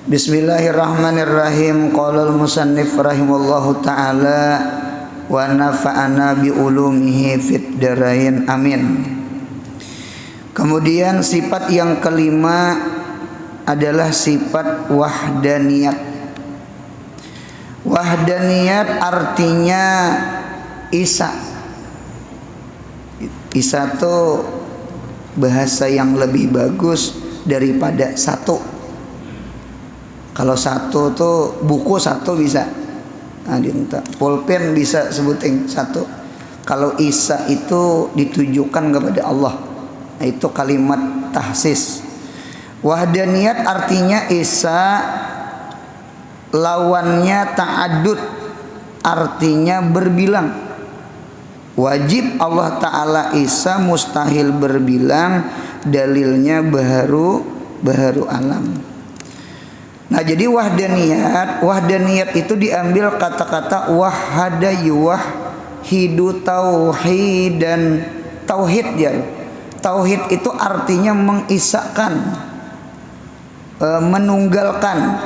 Bismillahirrahmanirrahim. Qala al-musannif rahimallahu ta'ala wa nafa'ana bi ulumihi fid darain amin. Kemudian sifat yang kelima adalah sifat wahdaniyat. Wahdaniyat artinya isa. Isa itu bahasa yang lebih bagus daripada satu. Kalau satu tuh buku satu bisa, pulpen bisa sebutin satu. Kalau isa itu ditujukan kepada Allah, itu kalimat tahsis. Wahdaniyat artinya isa, lawannya ta'adud, artinya berbilang. Wajib Allah Ta'ala isa, mustahil berbilang, dalilnya baharu alam. Nah, jadi wahdaniyat itu diambil kata-kata wahada yuwahhidu tauhidan. Tauhid ya. Tauhid itu artinya mengisahkan, menunggalkan.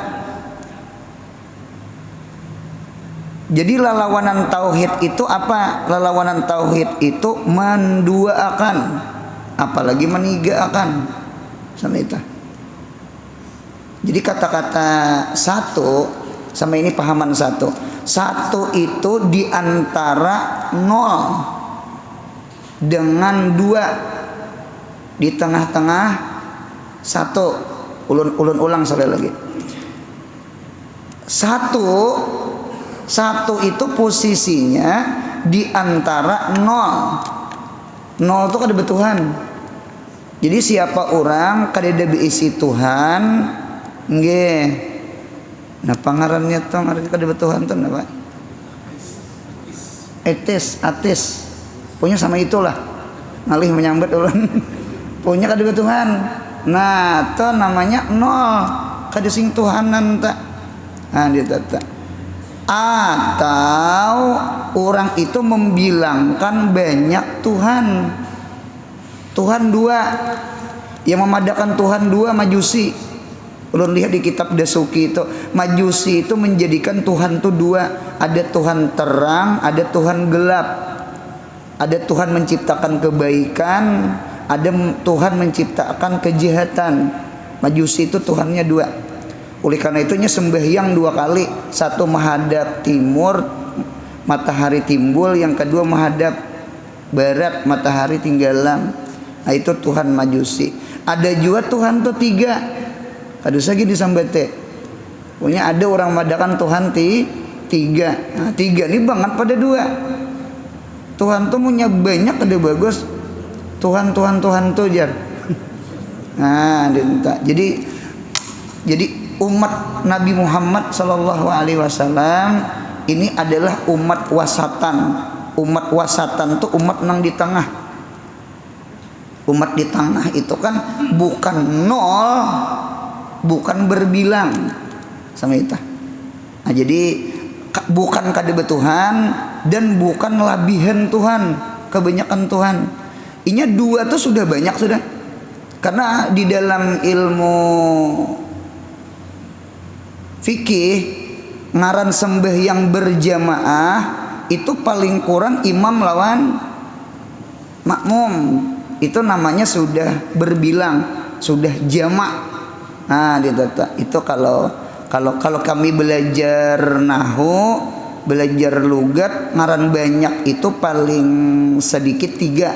Jadi lalawanan tauhid itu apa? Lalawanan tauhid itu menduaakan, apalagi menigaakan. Sama itu. Jadi kata-kata satu sama ini pahaman satu. Satu itu diantara nol dengan dua, di tengah-tengah satu. Ulun ulang sekali lagi. Satu itu posisinya di antara nol. Nol itu kada Tuhan. Jadi siapa orang kada diisi Tuhan, nggih. Nah pangarannya tuh ngaran kada Tuhan tuh apa? Ateis. Punya sama itulah. Ngalih menyambat ulun. Punya kada Tuhan. Nah, itu namanya nol. Kada sing Tuhanan tak. Nah, dia tata. Atau orang itu membilangkan banyak Tuhan. Tuhan dua. Yang memadakan Tuhan dua Majusi. Ulun lihat di kitab Dasuki itu, Majusi itu menjadikan Tuhan itu dua. Ada Tuhan terang, ada Tuhan gelap. Ada Tuhan menciptakan kebaikan, ada Tuhan menciptakan kejahatan. Majusi itu Tuhannya dua. Oleh karena itu sembahyang dua kali. Satu menghadap timur, matahari timbul. Yang kedua menghadap barat, matahari tinggalan. Nah itu Tuhan Majusi. Ada juga Tuhan itu tiga. Ada lagi disambete. Punya ada orang madakan Tuhan tiga. Nah, tiga ini banget pada dua. Tuhan tuh punya banyak, ada bagus. Tuhan tuh jar. Nah, jadi umat Nabi Muhammad Sallallahu Alaihi Wasallam ini adalah umat wasatan. Umat wasatan tuh umat nang di tengah. Umat di tengah itu kan bukan nol, bukan berbilang sama itu. Nah, jadi bukan kada Tuhan dan bukan labihan Tuhan, kebanyakan Tuhan. Inya dua tuh sudah banyak sudah. Karena di dalam ilmu fikih ngaran sembahyang berjamaah itu paling kurang imam lawan makmum. Itu namanya sudah berbilang, sudah jamak. Nah, itu kalau kami belajar nahu, belajar lugat, ngaran banyak itu paling sedikit tiga.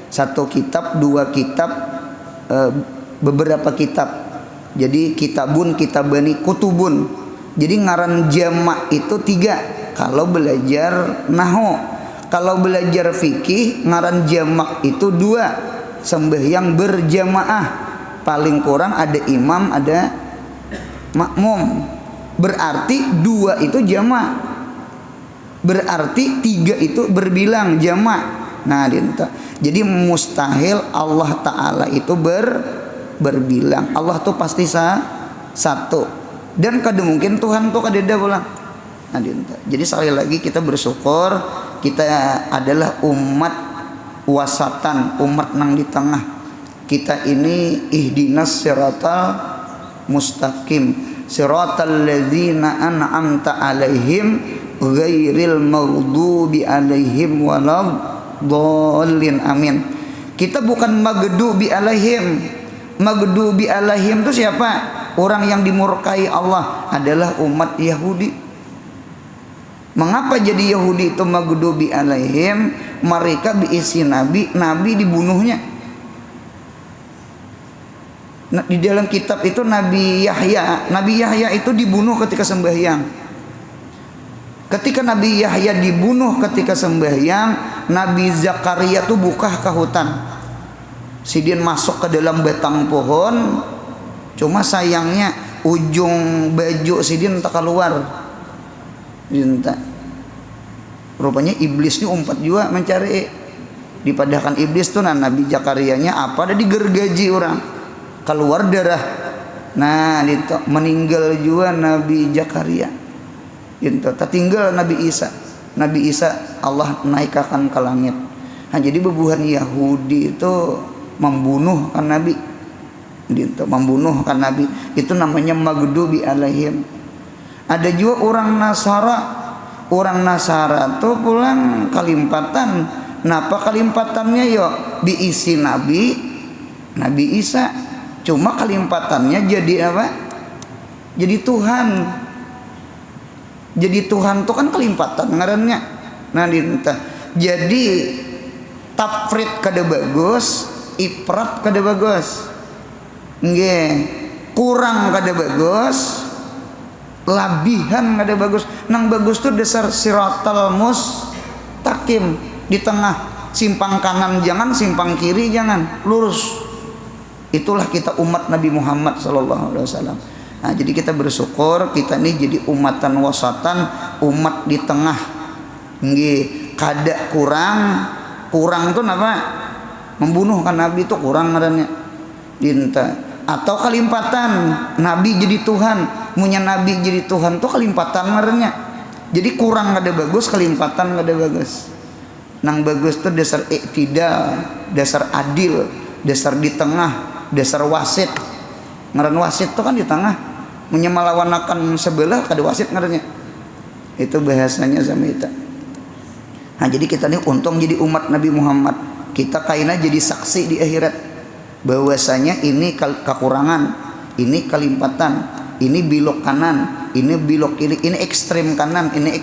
Satu kitab, dua kitab, beberapa kitab. Jadi kitabani, kutubun. Jadi ngaran jamak itu tiga. Kalau belajar nahu. Kalau belajar fikih ngaran jamak itu dua. Sembahyang berjamaah. Paling kurang ada imam, ada makmum. Berarti dua itu jamak. Berarti tiga itu berbilang jamak. Nah, jadi mustahil Allah Ta'ala itu berbilang. Allah tuh pasti satu. Dan kada mungkin Tuhan tuh kada pulang. Nah, jadi sekali lagi kita bersyukur kita adalah umat wasatan, umat nang di tengah. Kita ini ihdinas siratal mustaqim. siratal ladzina an'amta alaihim ghairil maghdubi alaihim waladdallin. Amin. Kita bukan maghdubi alaihim. Maghdubi alaihim itu siapa? Orang yang dimurkai Allah adalah umat Yahudi. Mengapa jadi Yahudi itu maghdubi alaihim? Mereka diisi nabi, nabi dibunuhnya. Di dalam kitab itu Nabi Yahya itu dibunuh ketika sembahyang. Ketika Nabi Yahya dibunuh ketika sembahyang, Nabi Zakaria tuh buka ke hutan. Sidin masuk ke dalam batang pohon, cuma sayangnya ujung baju Sidin tak keluar. Dinta. Rupanya iblis ini umpat juga mencari. Dipadahkan iblis tuh Nabi Zakarianya apa ada digergaji orang. Keluar darah. Nah, itu meninggal juga Nabi Zakaria. Itu tertinggal Nabi Isa. Nabi Isa Allah naikkan ke langit. Nah, jadi bebuhan Yahudi itu membunuh kan Nabi. Itu membunuh kan Nabi. Itu namanya maghdubi alaihim. Ada juga orang Nasara. Orang Nasara tuh pulang kalimpatan. Napa kalimpatannya yo diisi Nabi Isa. Cuma kalimpatannya jadi apa? Jadi Tuhan. Jadi Tuhan tuh kan kalimpatan ngarannya. Nah, jadi tafrid kada bagus, ifrat kada bagus. Nggih, kurang kada bagus, labihan kada bagus. Nang bagus tuh dasar siratal mustaqim, di tengah, simpang kanan jangan, simpang kiri jangan, lurus. Itulah kita umat Nabi Muhammad SAW. Nah, jadi kita bersyukur kita ini jadi umatan wasatan, umat di tengah. Nggih, kada kurang tuh apa? Membunuh kan Nabi itu kurang ngarannya. Dinta. Atau kalimpatan, Nabi jadi Tuhan, punya Nabi jadi Tuhan tuh kalimpatan ngarannya. Jadi kurang kada bagus, kalimpatan kada bagus. Nang bagus tuh dasar iktidal, dasar adil, dasar di tengah. Dasar wasit. Ngaran wasit tuh kan di tengah, menyemalawakan sebelah kada wasit ngarannya. Itu bahasanya sama kita. Nah, jadi kita nih untung jadi umat Nabi Muhammad. Kita kaina jadi saksi di akhirat bahwasanya ini kekurangan, ini kelimpatan, ini bilok kanan, ini bilok kiri, ini ekstrem kanan, ini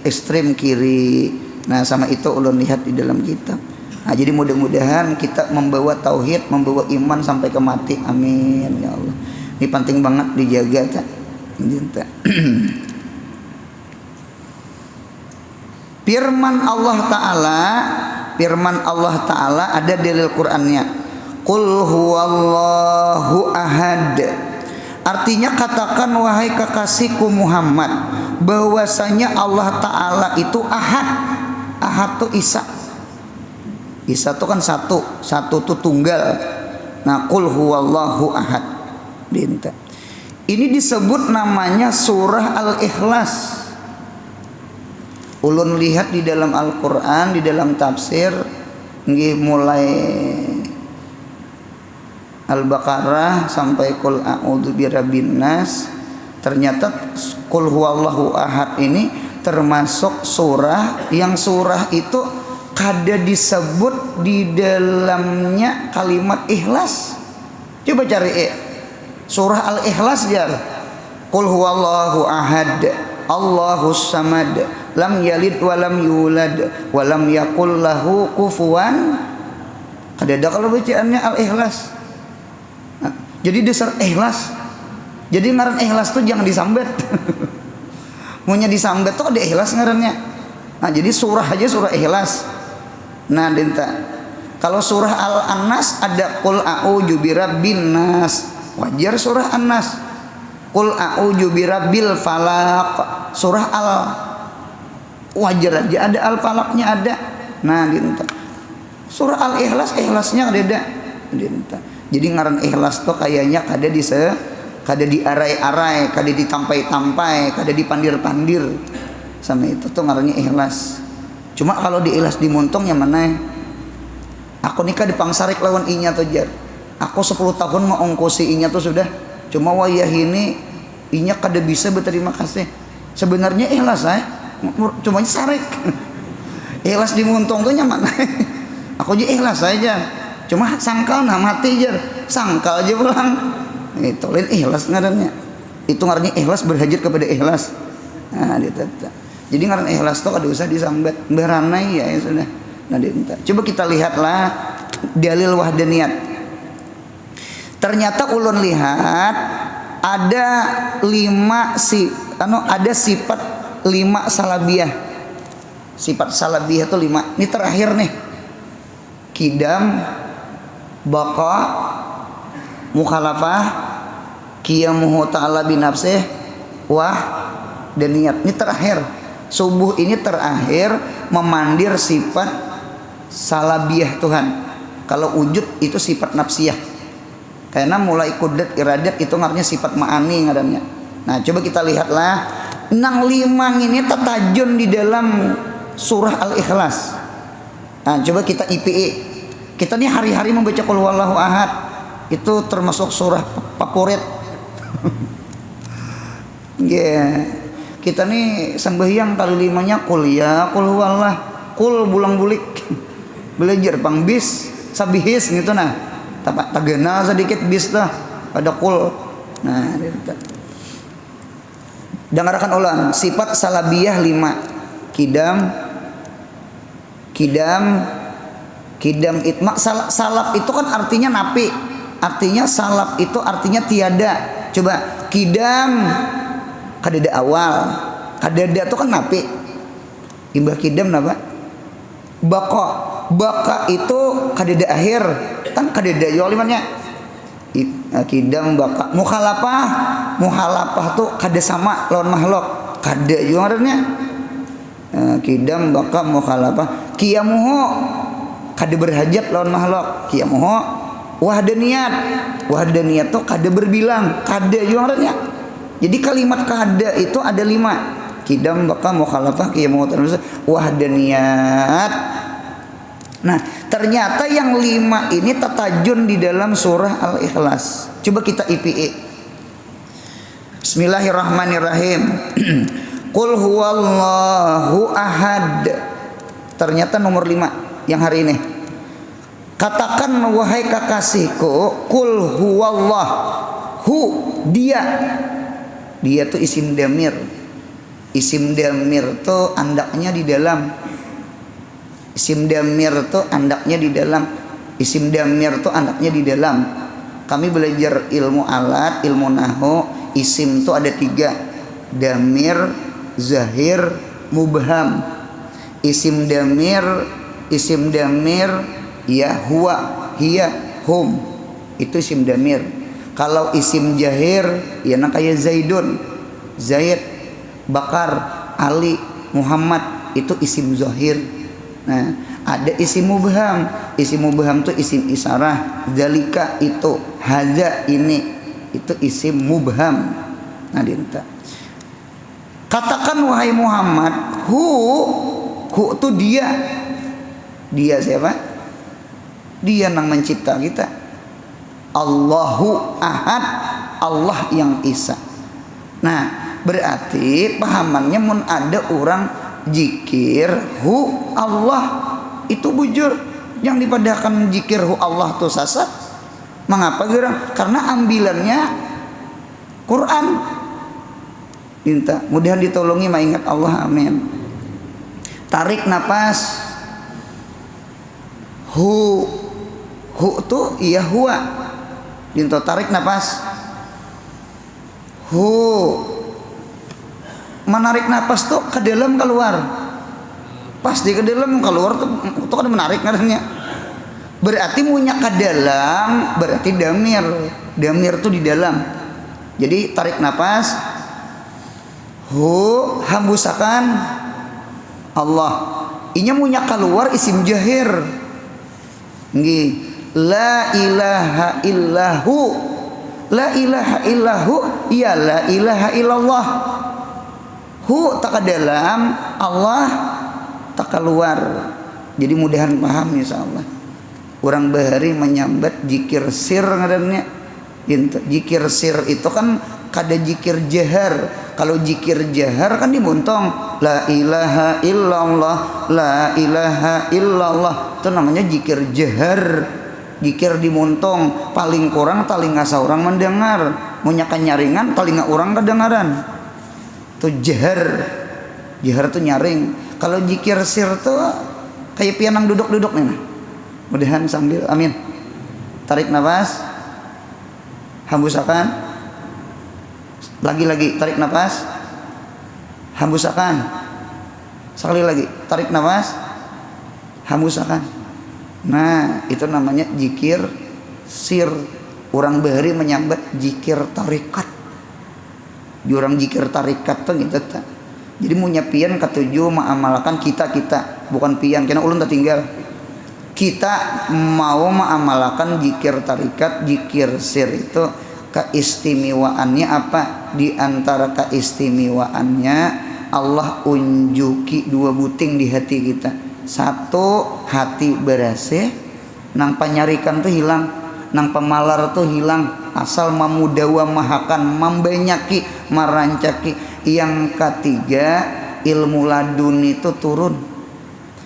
ekstrem kiri. Nah, sama itu ulun lihat di dalam kitab. Nah, jadi mudah-mudahan kita membawa tauhid, membawa iman sampai ke mati. Amin ya Allah. Ini penting banget dijaga tak? Firman Allah Ta'ala ada dalil Qur'annya. Qul huwallahu ahad. Artinya katakan wahai kekasihku Muhammad bahwasanya Allah Ta'ala itu ahad. Ahad itu Isa itu kan satu itu tunggal. Nah, qul huwallahu ahad. Ini disebut namanya surah Al-Ikhlas. Ulun lihat di dalam Al-Qur'an, di dalam tafsir, mulai Al-Baqarah sampai qul a'udzu birabbin nas. Ternyata qul huwallahu ahad ini termasuk surah yang surah itu kada disebut di dalamnya kalimat ikhlas. Coba cari surah Al-Ikhlas jar. Qul huwallahu ahad, Allahus samad, lam yalid wa lam yulad wa lam yakul lahu kufuwan. Kada ada kalau bacaannya Al-Ikhlas. Nah, jadi dasar ikhlas. Jadi ngaran ikhlas tuh jangan disambet. Maunya disambet tuh ada ikhlas ngarannya. Nah, jadi surah aja surah Ikhlas. Nah, kalau surah Al-Annas ada qul a'udzu birabbin nas. Wajar surah An-Nas. Qul a'udzu birabbil falaq. Surah Al wajar aja ada Al-Falaqnya ada. Nah, surah Al-Ikhlas ikhlasnya ada. Jadi ngaran ikhlas tuh kayaknya kada diarai-arai, kada ditampai-tampai, kada dipandir-pandir. Sama itu tuh ngarannya ikhlas. Cuma kalau di ikhlas dimuntung yang mana? Aku nikah di pangsarik lawan inya tuh jar. Aku 10 tahun mau ongkosi inya tuh sudah. cuma wayah ini inya kada bisa berterima kasih. Sebenarnya ikhlas cuma sarek. Ikhlas dimuntung tuh nyaman. Aku aja ikhlas saja. Cuma sangkal nah mati aja. Sangkal aja pulang. Itu lain ikhlas ngarannya. Itu ngarannya ikhlas berhajat kepada ikhlas. Nah, jadi ngaran ikhlas tuh kada usah disambat. Beranai ya sudah. Nah, coba kita lihatlah dalil wahdaniyat. Ternyata ulun lihat ada ada sifat 5 salabiyah. Sifat salabiyah itu 5. Ini terakhir nih. Kidam, baqa, mukhalafah, qiyamuhu ta'ala binafsih, dan niat. Ini terakhir. Subuh ini terakhir memandir sifat salabiyah Tuhan. Kalau wujud itu sifat nafsiyah. Karena mulai kudat iradat itu ngarannya sifat ma'ani ngarannya. Nah, coba kita lihatlah nang 5 ini tertajun di dalam surah Al-Ikhlas. Nah, coba kita IPE. Kita nih hari-hari membaca qul huwallahu ahad. Itu termasuk surah favorit. Yeah. Kita nih sembahyang kali 5-nya qul huwallah, qul bulang-bulik. Belajar pang bis, sabihis gitu nah. Tagana sedikit bis dah pada qul. Nah, dengarkan ulang sifat salabiyah 5. Kidam itma salab itu kan artinya napi. Artinya salab itu artinya tiada. Coba kidam kadada awal. Kadada itu kan napi. Imbah kidam napa? Baka itu kadada akhir. Kan kadada yo limannya. Kidam baka mukhalafah tuh kada sama lawan makhluk. Kada yo ngarannya. Kidam baka mukhalafah qiyamuhu kada berhajat lawan makhluk. Qiyamuhu wahdaniyat tuh kada berbilang. Kada yo ngarannya. Jadi kalimat kada itu ada 5. Kidam baka mukhalafah qiyamuhu wahdaniyat. Nah, ternyata yang 5 ini tertajun di dalam surah Al-Ikhlas. Coba kita IPE. Bismillahirrahmanirrahim. Qul huwallahu ahad. Ternyata nomor 5 yang hari ini. Katakan wahai kekasihku, qul huwallah. Dia tuh isim damir. Isim damir tuh andaknya di dalam. Isim damir tuh andaknya di dalam. Isim damir tuh andaknya di dalam. Kami belajar ilmu alat, ilmu nahwu. Isim tuh ada 3. Damir, zahir, mubham. Isim damir ya huwa, hiya, hum. Itu isim damir. Kalau isim jahir ya kayak Zaidun, Zaid, Bakar, Ali, Muhammad. Itu isim zahir. Nah, ada isim mubham. Isim mubham itu isim isyarah. Dzalika itu, hadza ini, itu isim mubham. Nah, dinta. Katakan wahai Muhammad, hu itu dia. Dia siapa? Dia yang mencipta kita. Allahu ahad, Allah yang esa. Nah, berarti pahamannya mun ada orang jikir hu Allah itu bujur, yang dipadahkan jikir hu Allah tuh sasat. Mengapa gerang? Karena ambilannya Quran. Minta mudahan ditolongi mengingat Allah, amin. Tarik napas. Hu tuh iya huwa. Minta tarik napas. Hu menarik napas tuh ke dalam keluar. Pasti ke dalam keluar tuh kan menarik ngarannya. Berarti punya ke dalam, berarti damir. Damir tuh di dalam. Jadi tarik napas. Hu hambusakan Allah. Inya punya keluar isim jahir. Nggih. La ilaha illahu. La ilaha illahu ya la ilaha illallah. Hu tak ke dalam, Allah tak keluar. Jadi mudahan paham insyaallah. Orang bahari menyambat jikir sir ngarannya. Jikir sir itu kan kada jikir jahar. Kalau jikir jahar kan dimuntong, la ilaha illallah, la ilaha illallah, itu namanya jikir jahar. Jikir dimuntong, paling kurang telinga seorang mendengar, munyakan nyaringan telinga orang kedengaran. Itu jahar. Jahar itu nyaring. Kalau jikir sir tuh kayak pianang duduk-duduk nih nah. Mudahan sambil amin. Tarik nafas. Hembusakan. Lagi-lagi tarik nafas. Hembusakan. Sekali lagi tarik nafas. Hembusakan. Nah, itu namanya jikir sir. Orang bahari menyambat jikir tarikat. Orang jikir tarikat tuh gitu tak. Jadi munya pian ketujuh mengamalkan kita bukan pian karena ulun tertinggal. Kita mau mengamalkan jikir tarikat, jikir sir itu keistimewaannya apa? Di antara keistimewaannya Allah unjuki dua buting di hati kita. Satu, hati berasih, nang panyarikan tuh hilang, nang pemalar tuh hilang, asal mamudawa mahakan, membanyaki, marancaki. Yang ketiga, ilmu ladun itu turun.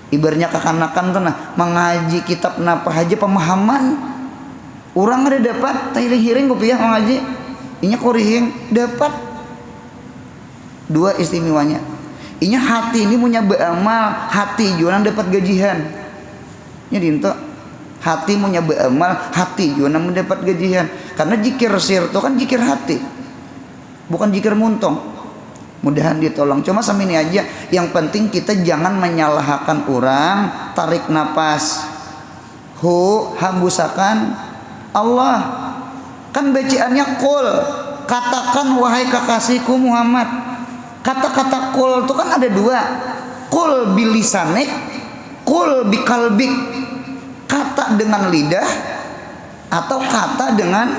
Ibaratnya kekanakan tuh nah, mengaji kitab napa aja pemahaman. Orang ada dapat, hiring kopiah mengaji. Inya korihing dapat. Dua istimewanya. Inya hati ini punya beramal, hati jualan dapat gajian. Nya dinto hati punya beramal, hati jualan mendapat gajian. Karena jikir sir itu kan jikir hati, bukan jikir muntong. Mudahan ditolong. Cuma sama ini aja. Yang penting kita jangan menyalahkan orang. Tarik napas. Hembusakan. Allah. Kan bacaannya qul. Katakan wahai kekasihku Muhammad. Kata-kata qul itu kan ada dua. Qul bilisanik, qul bikalbik. Kata dengan lidah atau kata dengan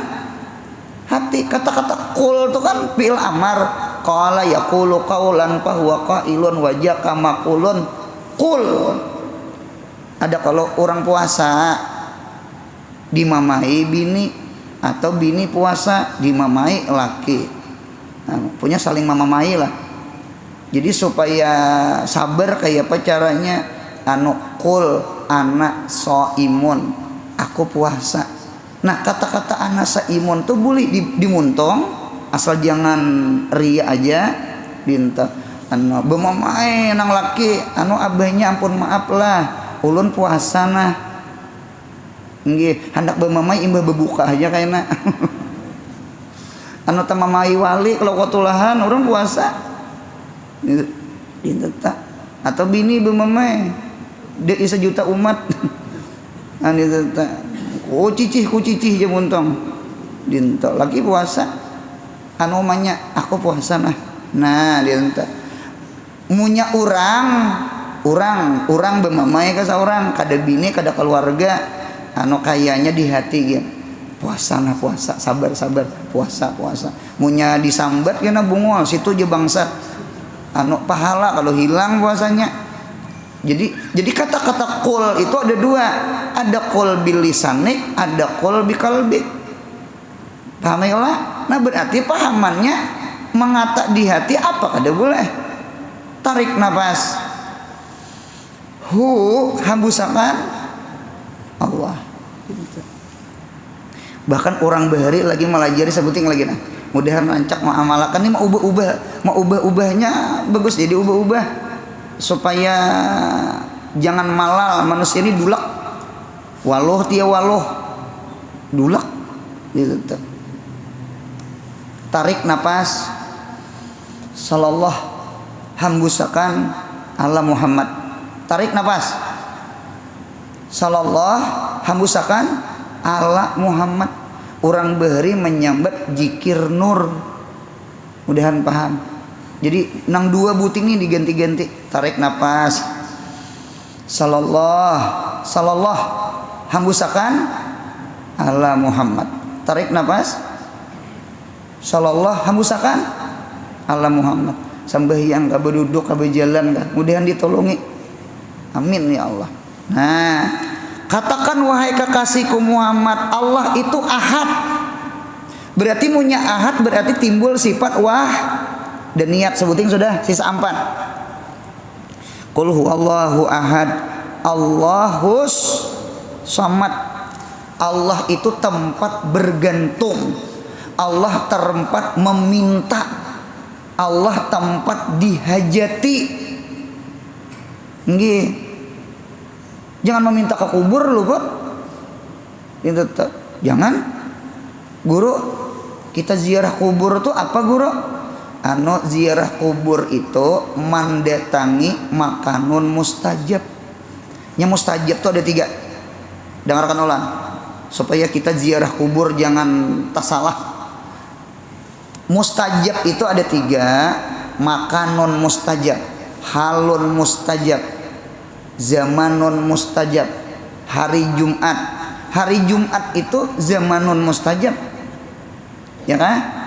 hati. Kata-kata qul itu kan fi'il amar. Qala yaqulu qaulan fa huwa qailun wa jaka maqulun qul. Ada kalau orang puasa dimamai bini atau bini puasa dimamai laki. Nah, punya saling mamamai lah. Jadi supaya sabar kayak apa caranya? Qul anak soimun, aku puasa. Nah, kata-kata anak saimun tuh boleh dimuntong. Asal jangan ria aja dinta anu bemamai nang laki anu abahnya ampun maaf lah ulun puasa nah nggih hendak bemamai imbah bebuka aja kayaknya anu tamamai wali kalau kotulahan orang puasa dinta atau bini bemamai dia isa juta umat anu dinta ku cicih aja muntong dinta lagi puasa anu manya aku puasa nah dia enta munya orang bemamai ka saurang kada bini kada keluarga anu kayanya di hati gitu puasa sabar puasa munya disambat kena bungol situ aja bangsat anu pahala kalau hilang puasanya. Jadi kata-kata qul itu ada dua, ada qul bilisanik, ada qul biqalbik. Paham ya lah? Nah berarti pahamannya mengata di hati apa kada boleh. Tarik nafas. Hembusakan. Allah. Bahkan orang bahari lagi melajari sebuting lagi nah. Mudahan rancak mengamalkan ini mau ubah-ubahnya bagus jadi ubah-ubah supaya jangan malal manusia ini dulak. Waloh dulak gitu. Tarik napas. Sallallahu hembusakan ala Muhammad. Tarik napas. Sallallahu hembusakan ala Muhammad. Orang bahari menyambat jikir nur. Mudahan paham. Jadi nang dua buting ini diganti-ganti. Tarik napas. Sallallahu hembusakan ala Muhammad. Tarik napas. Sallallahu hembusakan ala Muhammad. Sambahyang ka berduduk ka berjalan ka mudahan ditolongi. Amin ya Allah. Nah, katakan wahai kekasihku Muhammad, Allah itu ahad. Berarti munya ahad berarti timbul sifat wah dan niat. Sebutin sudah sisa 4. Qul huwallahu ahad, Allahus samad. Allah itu tempat bergantung, Allah tempat meminta, Allah tempat dihajati. Nggih. Jangan meminta ke kubur lu, Bro. Itu jangan. Guru, kita ziarah kubur tuh apa, Guru? Anu ziarah kubur itu mendatangi makanun mustajab. Yang mustajab tuh ada 3. Dengarkan ulang supaya kita ziarah kubur jangan tersalah. Mustajab itu ada 3. Makanun mustajab, halun mustajab, zamanun mustajab. Hari Jumat, hari Jumat itu zamanun mustajab, ya kan?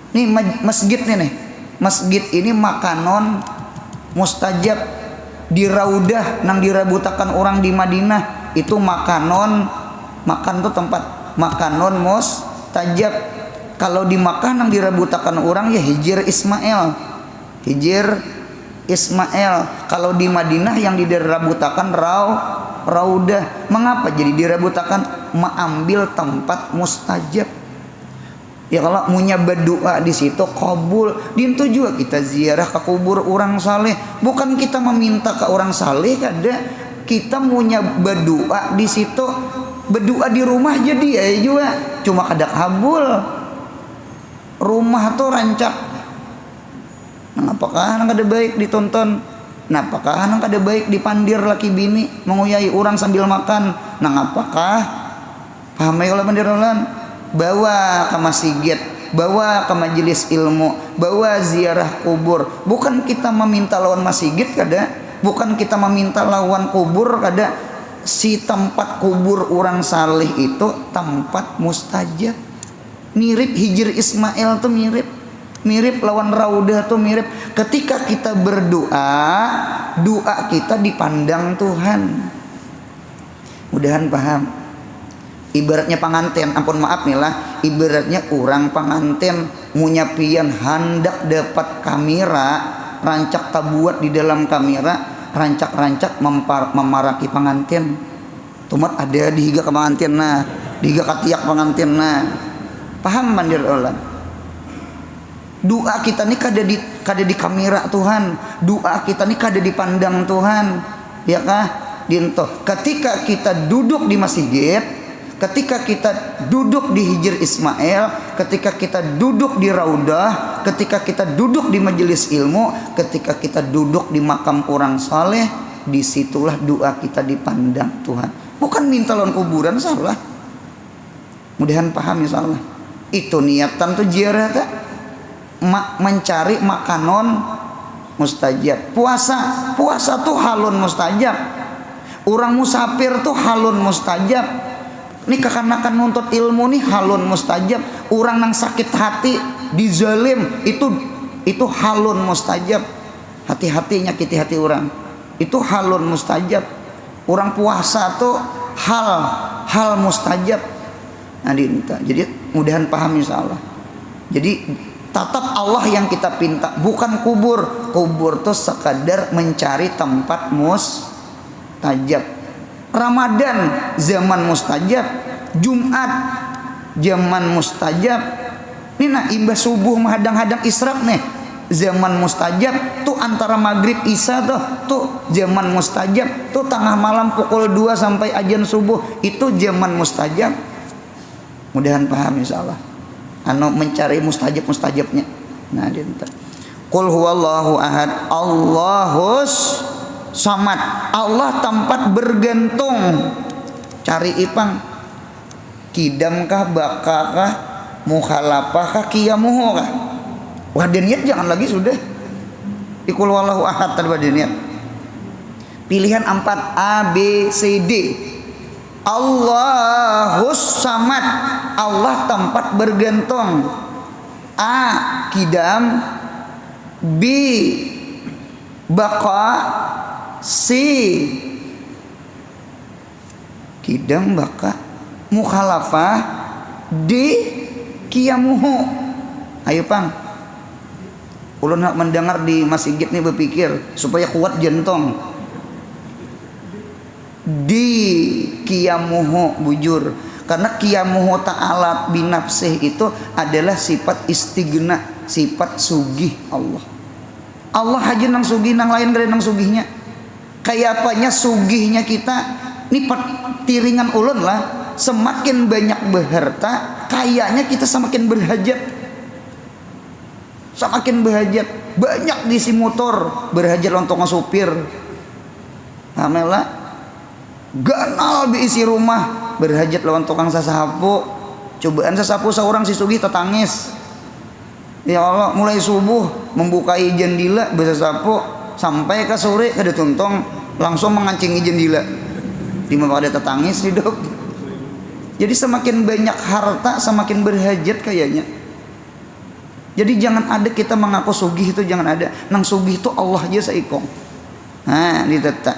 Nih masjid nih, masjid ini makanon mustajab. Di raudah nang dirabutakan orang di Madinah itu makanon, makan tuh tempat makanon mustajab. Kalau di Makkah nang dirabutakan orang ya Hijr Ismail, Hijr Ismail. Kalau di Madinah yang dirabutakan raudah. Mengapa jadi dirabutakan? Mengambil tempat mustajab. Ya kalau munya berdoa di situ kabul. Dintu juga kita ziarah ke kubur orang saleh. Bukan kita meminta ke orang saleh, kada. Kita munya berdoa di situ. Berdoa di rumah jadi ya juga. Cuma kada kabul. Rumah tuh rancak. Nah, apakah nang kada baik ditonton? Nah, apakah nang kada baik dipandir laki bini menguyai orang sambil makan? Nah, apakah paham ya kalau pandir ulan? Bawa ke masjid, bawa ke majelis ilmu, bawa ziarah kubur. Bukan kita meminta lawan masjid kada, bukan kita meminta lawan kubur kada. Si tempat kubur orang saleh itu tempat mustajab. Mirip Hijr Ismail tuh mirip lawan raudah tuh mirip. Ketika kita berdoa, doa kita dipandang Tuhan. Mudahan paham. Ibaratnya pengantin, ampun maaf nih lah, ibaratnya orang pengantin munyapian hendak dapat kamera, rancak tabuat di dalam kamera, rancak-rancak memaraki pengantin. Tumat ada di higa ke pengantin nah, di higa katiak pengantin nah. Paham mandir ulan? Doa kita nih kada di kamera Tuhan, doa kita nih kada dipandang Tuhan, ya kah? Dinto. Ketika kita duduk di masjid, ketika kita duduk di Hijr Ismail, ketika kita duduk di raudah, ketika kita duduk di majelis ilmu, ketika kita duduk di makam orang saleh, disitulah doa kita dipandang Tuhan. Bukan minta lawan kuburan, salah. Mudahan paham insyaallah. Itu niatan tuh ziarah tak? Mencari makanon mustajab. Puasa tuh halun mustajab. Orang musafir tuh halun mustajab. Nih kekanakan nuntut ilmu nih halun mustajab. Orang nang sakit hati dizalim itu halun mustajab. Hati-hati nyakiti hati orang. Itu halun mustajab. Orang puasa tuh hal mustajab. Nah, jadi mudahan paham insyaallah. Jadi tatap Allah yang kita pinta, bukan kubur. Kubur tuh sekadar mencari tempat mustajab. Ramadan zaman mustajab, Jumat zaman mustajab. Ini nah imbah subuh menghadang-hadang israk nih zaman mustajab. Tuh antara maghrib isya tuh zaman mustajab. Tuh tengah malam pukul 2 sampai azan subuh itu zaman mustajab. Mudahan paham insyaallah. Anu mencari mustajabnya. Nah, dinta. Qul huwallahu ahad, Allahus samad. Allah tempat bergantung. Cari ipang. Kidamkah, bakakah, mukhalafahkah, qiyamuhukah? Wah, niat jangan lagi sudah. Qul huwallahu ahad tadi niat. Pilihan 4 A B C D. Allahus samad, Allah tempat bergantung. A kidam, B baqa, C kidam baqa, mukhalafah, D Kiamuhu. Ayo pang, ulun nak mendengar di masjid nih berpikir supaya kuat jentong. Di kiamuhu bujur, karena kiamuhu ta'ala binafsih itu adalah sifat istighna, sifat sugih Allah. Allah aja nang sugih, nang lain gak ada nang sugihnya. Kayak apanya sugihnya kita. Ini tiringan ulun lah, semakin banyak berharta, kayaknya kita semakin berhajat. Semakin berhajat, banyak diisi motor, berhajat untuk ngasupir. Alhamdulillah, ganal diisi rumah, berhajat lawan tukang sasapu. Cobaan sasapu seorang si sugih tetangis. Ya Allah, mulai subuh membukai jendela bersasapu sampai ke sore kada tuntong langsung mengancingi jendela. Di mana ada tetangis hidup. Jadi semakin banyak harta semakin berhajat kayaknya. Jadi jangan ada kita mengaku sugih, itu jangan ada. Nang sugih itu Allah aja saikong. Nah, ditetak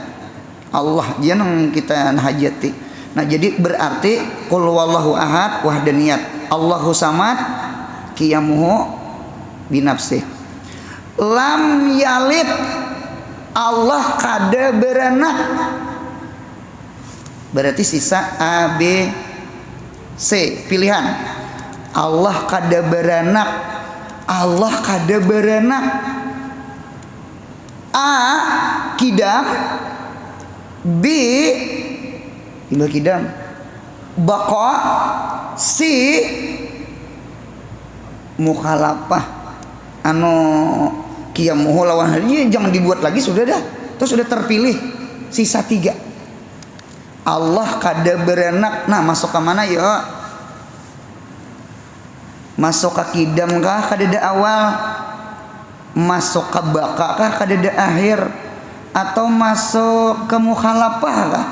Allah aja nang kita hajati. Nah, jadi berarti qul wallahu ahad wahdaniyat. Allahu samad qiyamuhu binafsih. Lam yalid, Allah kada beranak. Berarti sisa A, B, C pilihan. Allah kada beranak, Allah kada beranak. A kidam, B ilah kidam, baqa, C mukhalafah. Anu kiamuhu lawan hadinya jangan dibuat lagi, sudah dah. Terus sudah terpilih sisa 3. Allah kada beranak. Nah, masuk ke mana ya? Masuk ke kidam kah kadada awal? Masuk ke baka kah kadada akhir? Atau masuk ke mukhalafah kah?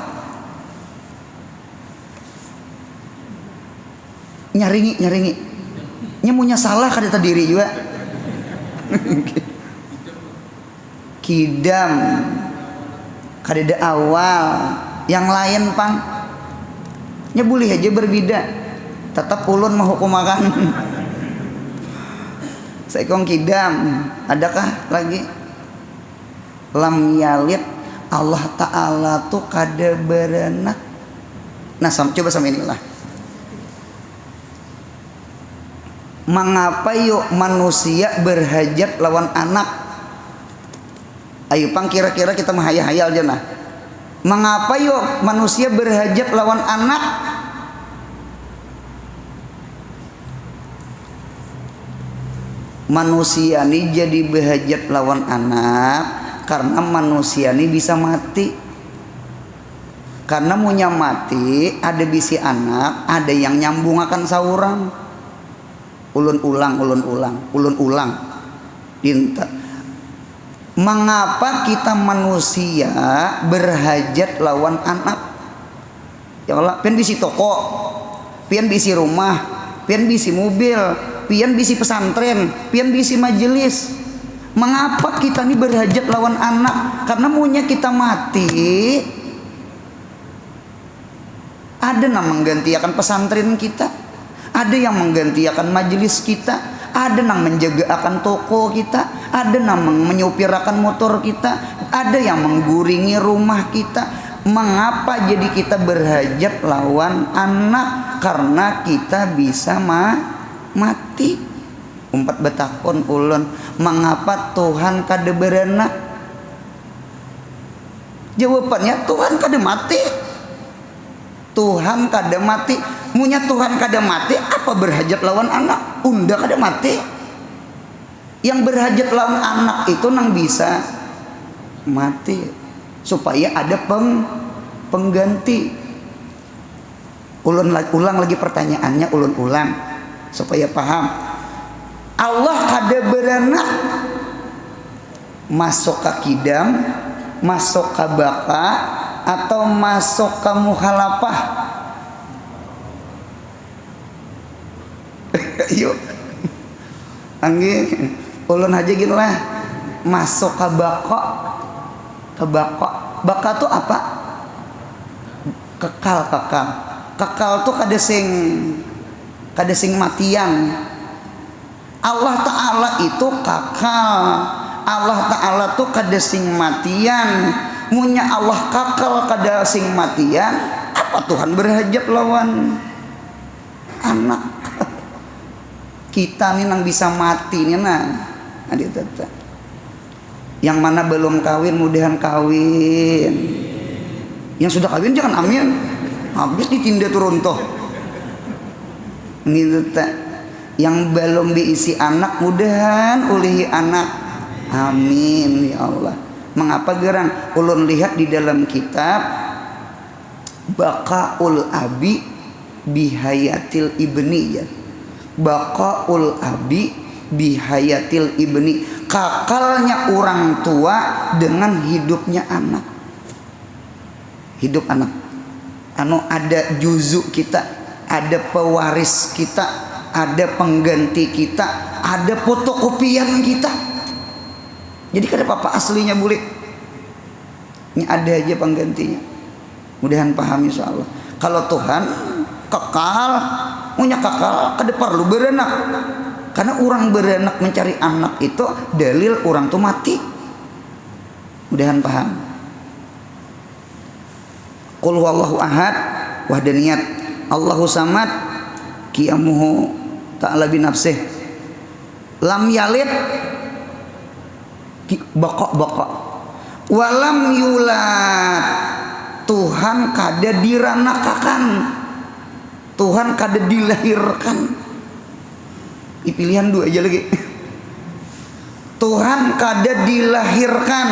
Nyaringi nyemunya salah kadada diri juga. Kidam kadada awal, yang lain pang boleh aja berbeda, tetap ulun menghukumakan. Saikong kidam, adakah lagi? Lam yalid, Allah Ta'ala tuh kada beranak. Nah, coba sama inilah. Mengapa yuk manusia berhajat lawan anak? Ayo pang, kira-kira kita menghayal-hayal aja nah. Mengapa yuk manusia berhajat lawan anak? Manusia ini jadi berhajat lawan anak karena manusia ini bisa mati. Karena munya mati, ada bisi anak, ada yang nyambung akan saurang. Ulun ulang. Dinta. Mengapa kita manusia berhajat lawan anak? Ya Allah, pian bisi toko, pian bisi rumah, pian bisi mobil, pian bisi pesantren, pian bisi majelis. Mengapa kita ini berhajat lawan anak? Karena munya kita mati, ada yang menggantikan pesantren kita, ada yang menggantikan majelis kita, ada yang menjaga akan toko kita, ada yang menyupirakan motor kita, ada yang mengguringi rumah kita. Mengapa jadi kita berhajat lawan anak? Karena kita bisa mati. Umpat betakon ulun, mengapa Tuhan kada beranak? Jawabannya Tuhan kada mati. Tuhan kada mati. Munya Tuhan kada mati, apa berhajat lawan anak? Unda kada mati. Yang berhajat lawan anak itu nang bisa mati supaya ada pengganti. Ulang lagi pertanyaannya, ulang supaya paham. Allah kada beranak, masuk ke kidam, masuk ke baka, atau masuk ke mukhalafah? Yuk, anggi ulun aja gini lah, masuk ke baka. Baka tuh apa? Kekal tuh kada sing kada sing matian. Allah Ta'ala itu kakal. Allah Ta'ala tuh kada sing matian. Munya Allah kakal kada sing matian, apa Tuhan berhajat lawan anak? Kita nih nang bisa mati nih adik tata. Yang mana belum kawin mudahan kawin. Yang sudah kawin jangan amin. Habis ditinda turun toh. Gitu tak. Yang belum diisi anak mudahan ulihi anak. Amin ya Allah. Mengapa gerang? Ulun lihat di dalam kitab Baqaul Abi Bihayatil Ibni ya. Baqaul Abi Bihayatil Ibni, kakalnya orang tua dengan hidupnya anak. Hidup anak. Ada juzuk kita, ada pewaris kita, ada pengganti kita, ada fotokopian kita. Jadi kada apa-apa aslinya boleh. Ini ada aja penggantinya. Mudahan paham insyaallah. Kalau Tuhan kekal, punya kekal, kada perlu beranak. Karena orang beranak mencari anak itu dalil orang tuh mati. Mudahan paham. Qul huwallahu ahad, wahdaniyat, Allahu samad, qiyamuhu ta'ala binafsih. Lam yalid, baka walam yulad, Tuhan kada diranakakan, Tuhan kada dilahirkan. Pilihan dua aja lagi. Tuhan kada dilahirkan.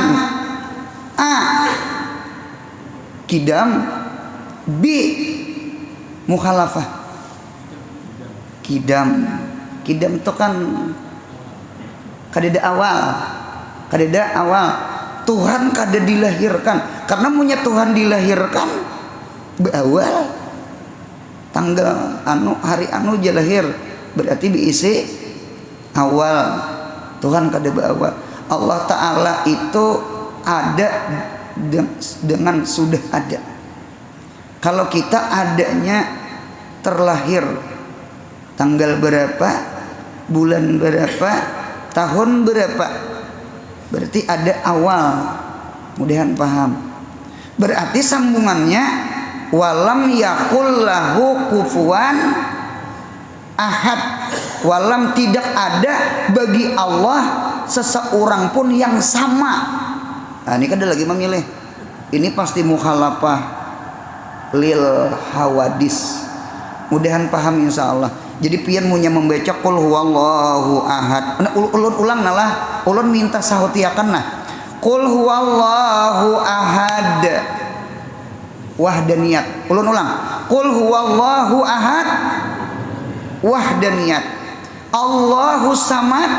A, kidam. B, mukhalafah. Kidam itu kan kada ada awal. Kada awal. Tuhan kada dilahirkan. Karena punya Tuhan dilahirkan beawal. Tanggal hari aja lahir, berarti diisi awal. Tuhan kada beawal. Allah Ta'ala itu ada dengan sudah ada. Kalau kita adanya terlahir tanggal berapa, bulan berapa, tahun berapa, berarti ada awal. Mudahan paham. Berarti sambungannya walam yakul lahu kufuwan ahad. Walam tidak ada bagi Allah seseorang pun yang sama. Nah, ini kan ada lagi memilih. Ini pasti mukhalafah lil hawadis. Mudahan paham insyaallah. Jadi pian munya membaca qul huwallahu ahad. Ulun ulang nalah, ulun minta sahutiakan nah. Qul huwallahu ahad. Wahdaniyat. Ulun ulang. Qul huwallahu ahad. Wahdaniyat. Allahu samad.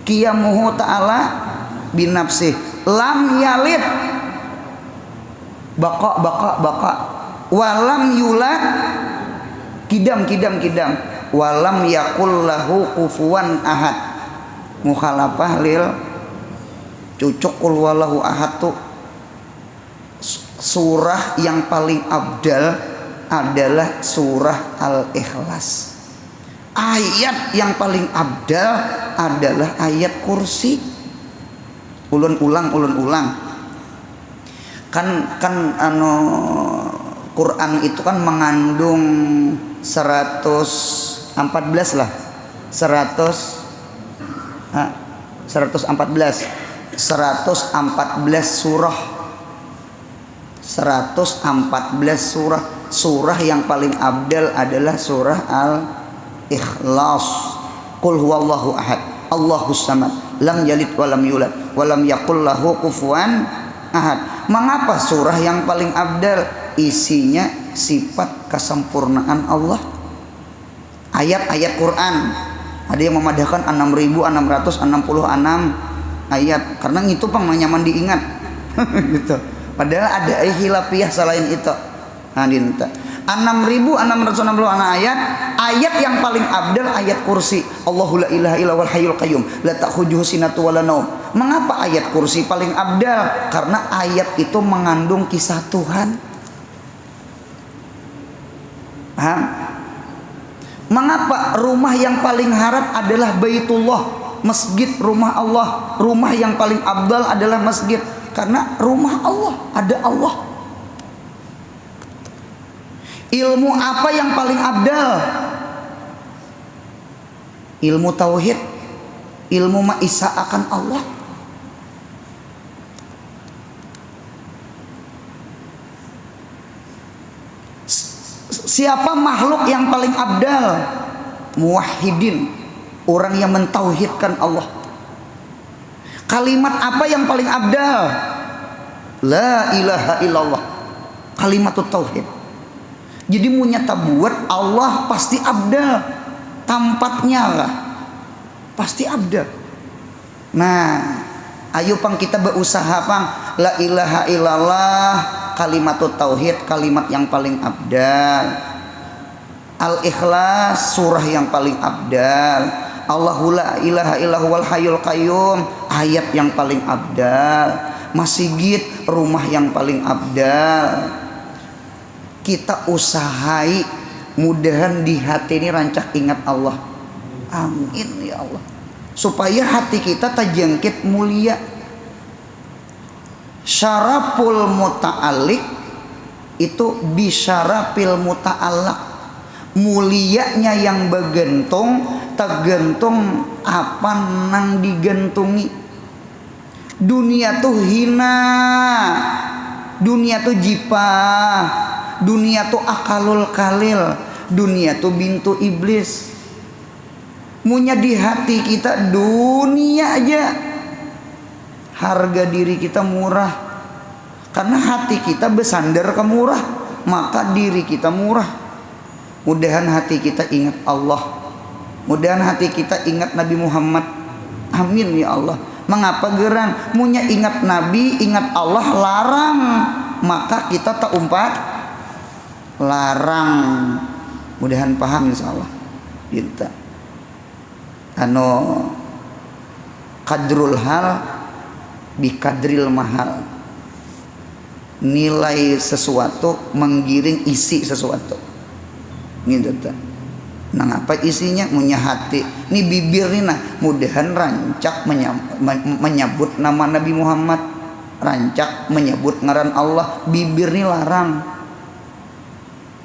Qiyamuhu ta'ala binafsih. Lam yalid. Baka. Walam yulad. Kidam. Walam yakul lahu kufuwan ahad. Mukhalafah lil cucuk qul huwallahu ahad tuh surah yang paling abdal adalah surah Al-Ikhlas. Ayat yang paling abdal adalah ayat kursi. Ulun ulang. Kan Quran itu kan mengandung 114 lah. 114 surah. 114 surah yang paling abdal adalah surah Al-Ikhlas. Qul huwallahu ahad, Allahus samad, lam yalid walam yulad walam yakul lahu kufuwan ahad. Mengapa surah yang paling abdal? Isinya sifat kesempurnaan Allah. Ayat-ayat Quran ada yang memadahkan 6.666 ayat karena itu nyaman diingat. Gitu. Padahal ada khilafiyah selain itu. Hadin 6.666 ayat yang paling abdal ayat kursi. Allahu la ilaha illa wal hayyul qayyum la ta'khuzuhu sinatun wala naum. Mengapa ayat kursi paling abdal? Karena ayat itu mengandung kisah Tuhan. Paham? Mengapa rumah yang paling haram adalah Baitullah, masjid, rumah Allah? Rumah yang paling afdal adalah masjid, karena rumah Allah, ada Allah. Ilmu apa yang paling afdal? Ilmu tauhid, ilmu mengisahkan Allah. Siapa makhluk yang paling abdal? Muwahhidin, orang yang mentauhidkan Allah. Kalimat apa yang paling abdal? La ilaha illallah, kalimatut tauhid. Jadi munyata buat Allah pasti abdal, tampatnya lah pasti abdal. Nah, ayo pang kita berusaha pang la ilaha illallah, kalimatut tauhid, kalimat yang paling abdal. Al-Ikhlas, surah yang paling abdal. Allahu la ilaha illahu wal hayyul qayyum, ayat yang paling abdal. Masjid, rumah yang paling abdal. Kita usahai, mudahan di hati ini rancak ingat Allah. Amin ya Allah. Supaya hati kita terjangkit mulia. Syaraful muta'alliq itu bisyarafil muta'allaq. Mulianya yang bergantung, tergantung apa nang digantungi. Dunia tuh hina, dunia tuh jipah, dunia tuh akalul kalil, dunia tuh bintu iblis. Munya di hati kita dunia aja, harga diri kita murah. Karena hati kita bersandar ke murah, maka diri kita murah. Mudahan hati kita ingat Allah, mudahan hati kita ingat Nabi Muhammad. Amin ya Allah. Mengapa gerang? Munya ingat Nabi, ingat Allah, larang, maka kita tak umpat larang. Mudahan paham insyaallah. Kita kadrul hal bikadril mahal. Nilai sesuatu menggiring isi sesuatu. Gitu tak. Nah apa isinya? Munya hati. Ini bibir nih nah, mudahan rancak menyebut nama Nabi Muhammad, rancak menyebut ngaran Allah. Bibir nih larang.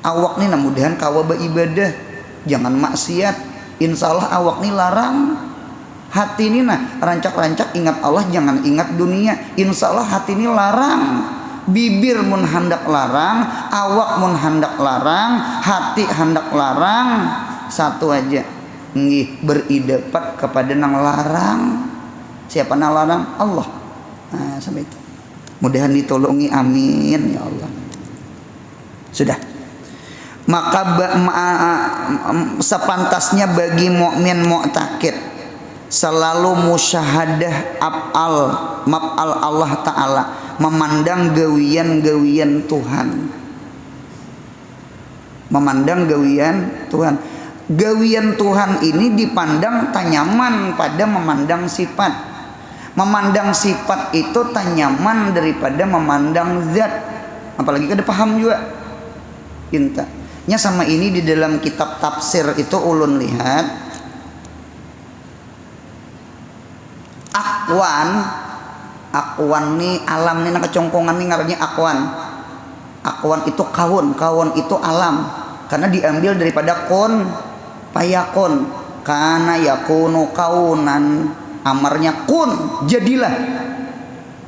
Awak nih nah mudahan kawa beribadah, jangan maksiat. Insya Allah awak nih larang. Hati ini nah rancak-rancak ingat Allah, jangan ingat dunia. Insya Allah hati ini larang. Bibir mun hendak larang, awak mun hendak larang, hati hendak larang. Satu aja, nggih, beridapat kepada nang larang. Siapa nang larang? Allah. Nah, sampai itu. Mudahan ditolongi, amin ya Allah. Sudah. Maka sepantasnya bagi mukmin mu'taqid selalu musyahadah maf'al Allah Ta'ala, memandang gawian-gawian Tuhan, memandang gawian Tuhan. Gawian Tuhan ini dipandang tanyaman pada memandang sifat. Memandang sifat itu tanyaman daripada memandang zat. Apalagi kada paham juga inta nya sama ini. Di dalam kitab tafsir itu ulun lihat akwan nih alam nih nak kecongkongan nih ngarannya akwan itu kaun itu alam, karena diambil daripada kon payakon, kana yakunu kaunan, amarnya kun jadilah,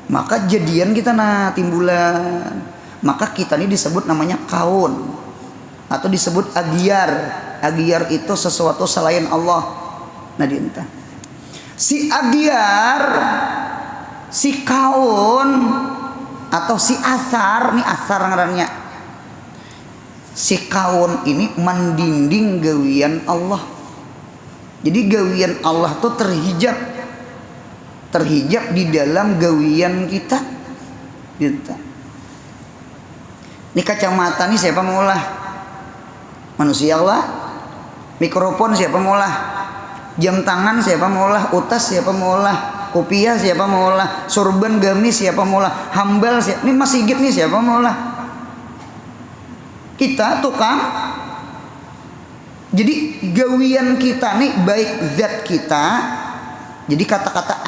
maka jadian kita nah timbulan, maka kita ini disebut namanya kaun atau disebut agiar itu sesuatu selain Allah. Nah dinta si agiar, si kaun atau si asar, nih asar ngarannya. Si kaun ini mendinding gawian Allah. Jadi gawian Allah tuh terhijab di dalam gawian kita. Gitu. Ini kacamata nih siapa mengolah? Manusia Allah. Mikrofon siapa mengolah? Jam tangan siapa mengolah? Utas siapa mengolah? Kopiah siapa mengolah? Sorban gamis siapa mengolah? Hambal siapa? Ini masih git nih siapa mengolah? Kita tukang Jadi gawian kita nih baik zat kita. Jadi kata-kata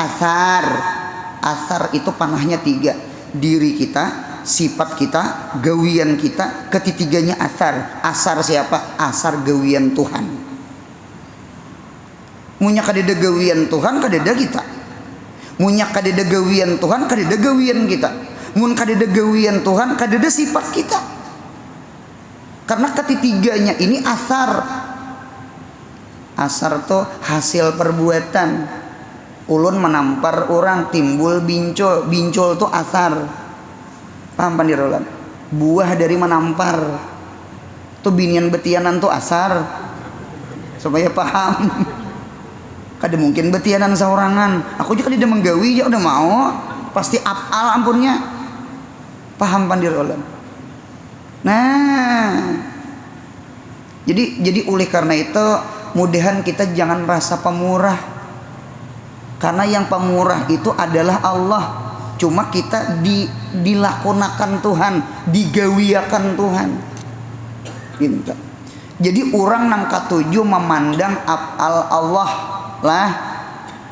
asar itu panahnya 3. Diri kita, sifat kita, gawian kita, ketitiganya asar. Asar siapa? Asar gawian Tuhan. Munya kadeda gawian Tuhan, kadeda kita. Munya kadeda gawian Tuhan, kadeda gawian kita. Mun kadeda gawian Tuhan, kadeda sifat kita. Karena ketiganya ini asar. Asar tuh hasil perbuatan. Ulun menampar orang, timbul bincul. Bincul tuh asar. Paham Pandirolan? Buah dari menampar. Tuh binian betianan tuh asar. Supaya paham. Kada mungkin betianan seorangan. Aku juga tidak menggawi ya udah mau. Pasti afal ampunnya. Paham Pandirolan? Nah. Jadi oleh karena itu mudahan kita jangan rasa pemurah. Karena yang pemurah itu adalah Allah. Cuma kita dilakonakan Tuhan, digawiakan Tuhan. Gitu. Jadi orang nang katuju memandang afal Allah lah.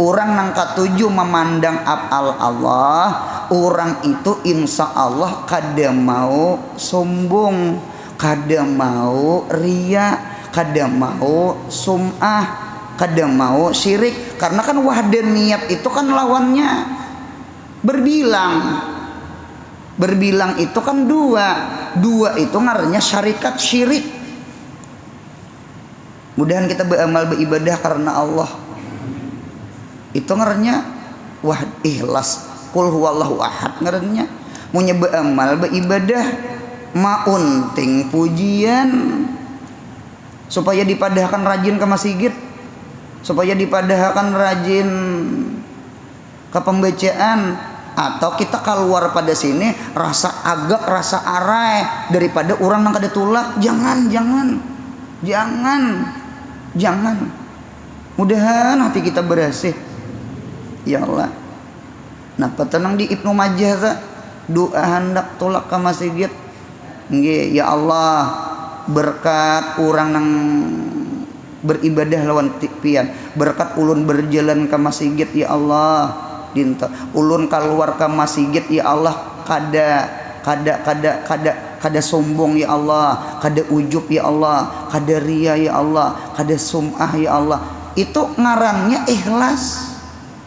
Orang nang katuju memandang afal Allah, orang itu insya Allah kada mau sombong, kada mau ria, kada mau sum'ah, kada mau syirik. Karena kan wahdaniyat itu kan lawannya berbilang itu kan dua itu ngarannya syarikat syirik. Mudahan kita beramal beribadah karena Allah. Itu ngarannya ikhlas. Qul huwallahu ahad ngarannya. Munya beramal beribadah maunting pujian supaya dipadahkan rajin ke masjid, supaya dipadahkan rajin ke pembacaan, atau kita keluar pada sini rasa agak, rasa arai daripada orang nang kada tulak. Jangan. Mudahan hati kita bersih. Ya Allah. Napa tenang di Ibnu Majah doa hendak tolak ke masjid. Nggih, ya Allah, berkat orang nang beribadah lawan pian, berkat ulun berjalan ke masjid ya Allah, dinta ulun keluar ke masjid ya Allah kada sombong ya Allah, kada ujub ya Allah, kada ria ya Allah, kada sum'ah ya Allah. Itu ngarannya ikhlas.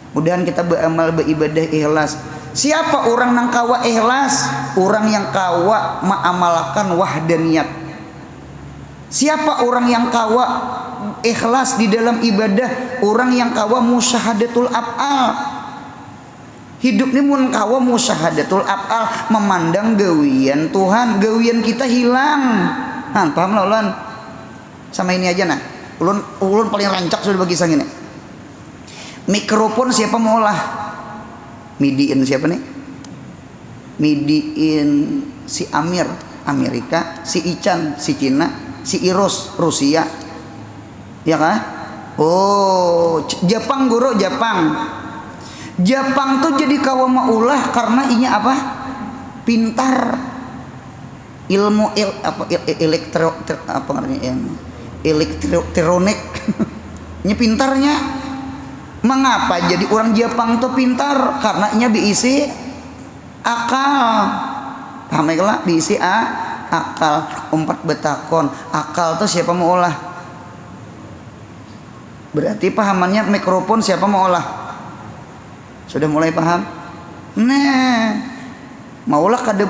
Mudahan kita beramal beribadah ikhlas. Siapa orang nang kawa ikhlas? Orang yang kawa mengamalkan wahdaniyat. Siapa orang yang kawa ikhlas di dalam ibadah? Orang yang kawa musyahadatul af'al. Hidup ini mun kawa musyahadatul af'al, memandang gawian Tuhan, gawian kita hilang. Nah, paham lah ulun? Sama ini aja nah. Ulun paling rancak sudah bagi sang ini. Mikrofon siapa mau olah? Midiin siapa nih? Midiin si Amir, Amerika, si Ican, si Cina, si Iros, Rusia. Ya kah? Oh, Jepang guru, Jepang. Jepang tuh jadi kawama ulah karena inya apa? Pintar. Ilmu elektronik. Nya pintarnya. Mengapa jadi orang Jepang tuh pintar? Karena nya diisi akal. Paham ya? Diisi akal. Umpat betakon. Akal tuh siapa mau olah? Berarti pahamannya mikrofon siapa mau olah? Sudah mulai paham? Nah, maulah kada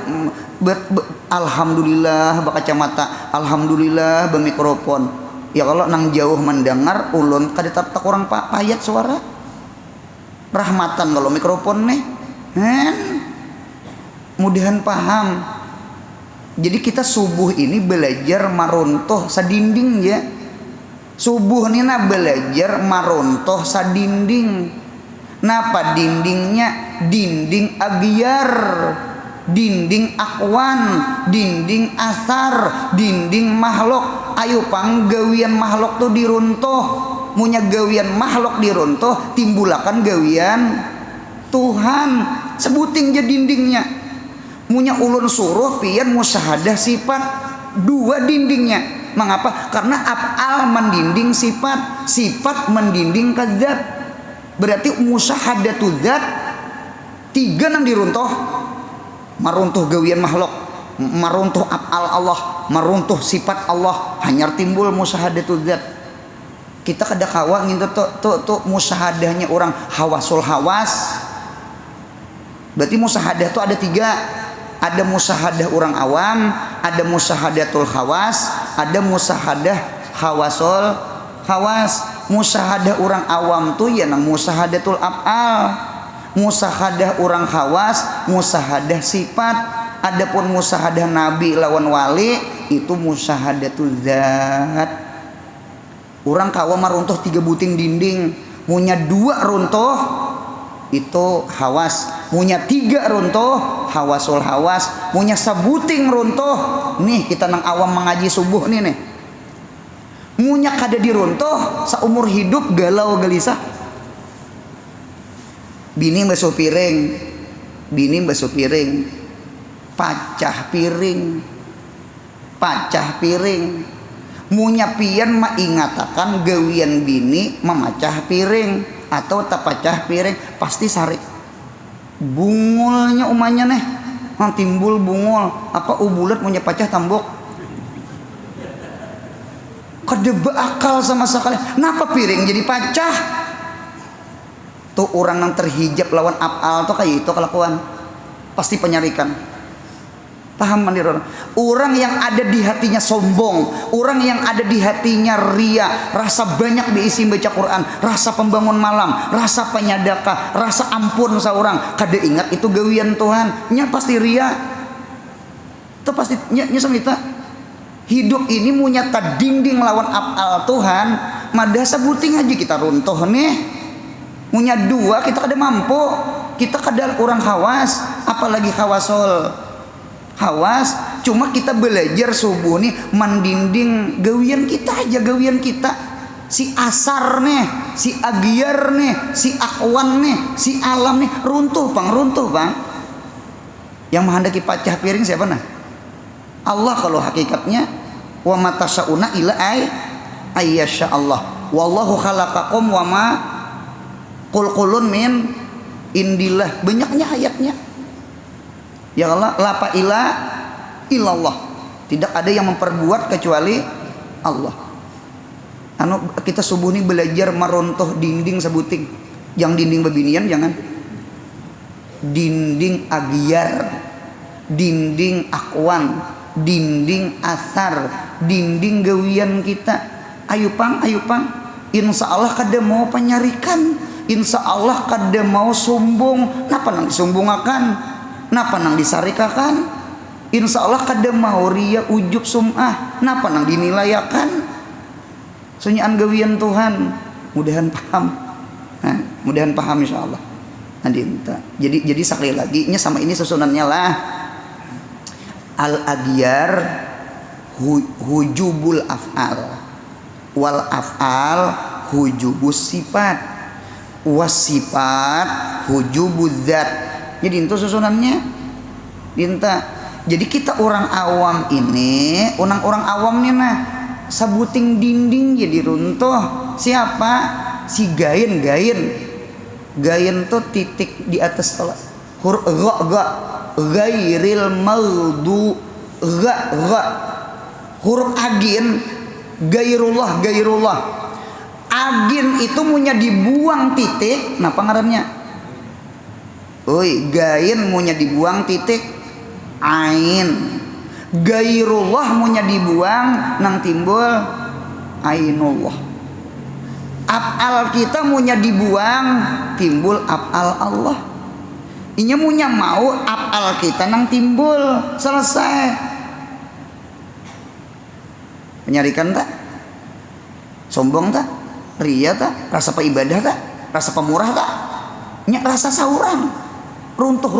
alhamdulillah bakacamata, alhamdulillah bemikrofon. Ya kalau nang jauh mendengar ulun kada tak orang payat suara. Rahmatan kalau mikrofon nih. Mudahan paham. Jadi kita subuh ini belajar maruntuh sadinding ya. Subuh nina belajar maruntuh sadinding. Napa dindingnya? Dinding agyar, dinding akwan, dinding asar, dinding makhluk. Ayo panggawian makhluk tuh diruntuh. Munya gawian makhluk diruntuh, timbulakan gawian Tuhan. Sebuting je dindingnya. Munya ulun suruh pian musyahadah sifat, dua dindingnya. Mengapa? Karena af'al mendinding sifat, sifat mendinding ke zat. Berarti musyahadatul zat tiga nang diruntuh, maruntuh gawian makhluk, maruntuh af'al Allah, maruntuh sifat Allah, hanya timbul musyahadatul zat. Kita kada kawa ngintu tuh musyahadahnya orang hawasul hawas. Berarti musyahadah itu ada tiga. Ada musyahadah orang awam, ada musyahadatul khawas, ada musyahadah hawasul hawas. Musyahadah orang awam tuh ya nang musyahadatul af'al. Musyahadah orang khawas, musyahadah sifat. Adapun musyahadah nabi lawan wali itu musyahadatul zat. Orang kawa maruntuh tiga buting dinding, punya dua runtuh itu hawas, punya tiga runtuh hawasul hawas, punya sebuting runtuh nih kita nang awam mengaji subuh nih punya kada diruntuh seumur hidup galau gelisah. Bini basuh piring, pacah piring, munya pian maingatakan gawian bini memacah piring atau tak pacah piring pasti sari bungulnya umanya nih timbul bungul apa ubulat punya pacah tambok kedeba akal sama sekali. Kenapa piring jadi pacah? Tuh orang yang terhijab lawan af'al tuh kayak itu kelakuan pasti penyarikan. Paham mandir orang yang ada di hatinya sombong, orang yang ada di hatinya ria, rasa banyak diisi baca Quran, rasa pembangun malam, rasa penyadakah, rasa ampun seorang, kada ingat itu gawian Tuhan, nya pasti ria. Itu pasti nya semita. Hidup ini munya dinding lawan af'al Tuhan, madah sebuting aja kita runtuh nih. Munya dua kita kada mampu, kita kada orang hawas, apalagi hawasul hawas. Cuma kita belajar subuh nih mendinding gawian kita aja, gawian kita si asar nih, si agiar nih, si akwan nih, si alam nih runtuh bang. Yang menghendaki pacah piring siapa nah? Allah. Kalau hakikatnya wa matasyauna ila ayyasya Allah wallahu khalaqakum wa ma qulqulun min indillah. Banyaknya ayatnya. Ya Allah, la illallah. Tidak ada yang memperbuat kecuali Allah. Kita subuh ini belajar meruntuh dinding sebuting. Yang dinding bebinian jangan. Dinding agiar, dinding akwan, dinding asar, dinding gawian kita. Ayo pang. Insya Allah kada mau penyarikan. Insya Allah kada mau sombong. Napa nang disumbungakan? Napa nang disarikakan? Insya Allah kada mau ria ujub sum'ah. Napa nang dinilayakan? Sunyaan gawian Tuhan. Mudahan paham. Mudahan paham insya Allah. Jadi sekali lagi nya sama ini susunannya lah. Al-agyar hujubul af'al wal af'al hujubus sifat wasifat hujubuz zat. Jadi itu susunannya dinta. Jadi kita orang awam ini, orang awam nih nah sabuting dinding jadi runtuh. Siapa? Si gain tuh titik di atas huruf ga gairil maudu ga huruf agin gairullah agin itu punya dibuang titik. Napa ngarannya? Gain munya dibuang titik ain, gairullah munya dibuang nang timbul ainullah. Af'al kita munya dibuang timbul af'al Allah. Inya munya mau af'al kita nang timbul selesai. Penyarikan tak? Sombong tak? Ria tak? Rasa peibadah tak? Rasa pemurah tak? Nya rasa saurang. Runtuh.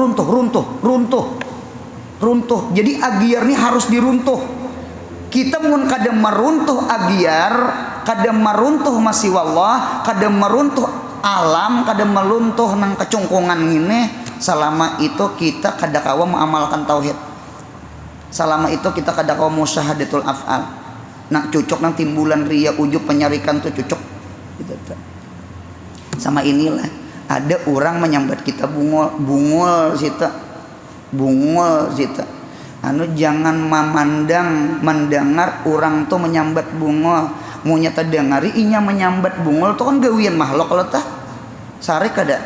Jadi agiar ini harus diruntuh. Kita mun kadang meruntuh agiar, kadang meruntuh masih wallah, kadang meruntuh alam, kadang meruntuh nang kecongkongan ini. Selama itu kita kada kawa mengamalkan tauhid. Selama itu kita kada kawa musyahadatul af'al. nak cocok nang timbulan ria ujub penyarikan tuh cocok gitu. Sama inilah ada orang menyambat kita bungul sita jangan memandang mendengar orang tuh menyambat bungul mau nyata dengari inya menyambat bungul tuh kan gawian makhluk kalau tah sare kada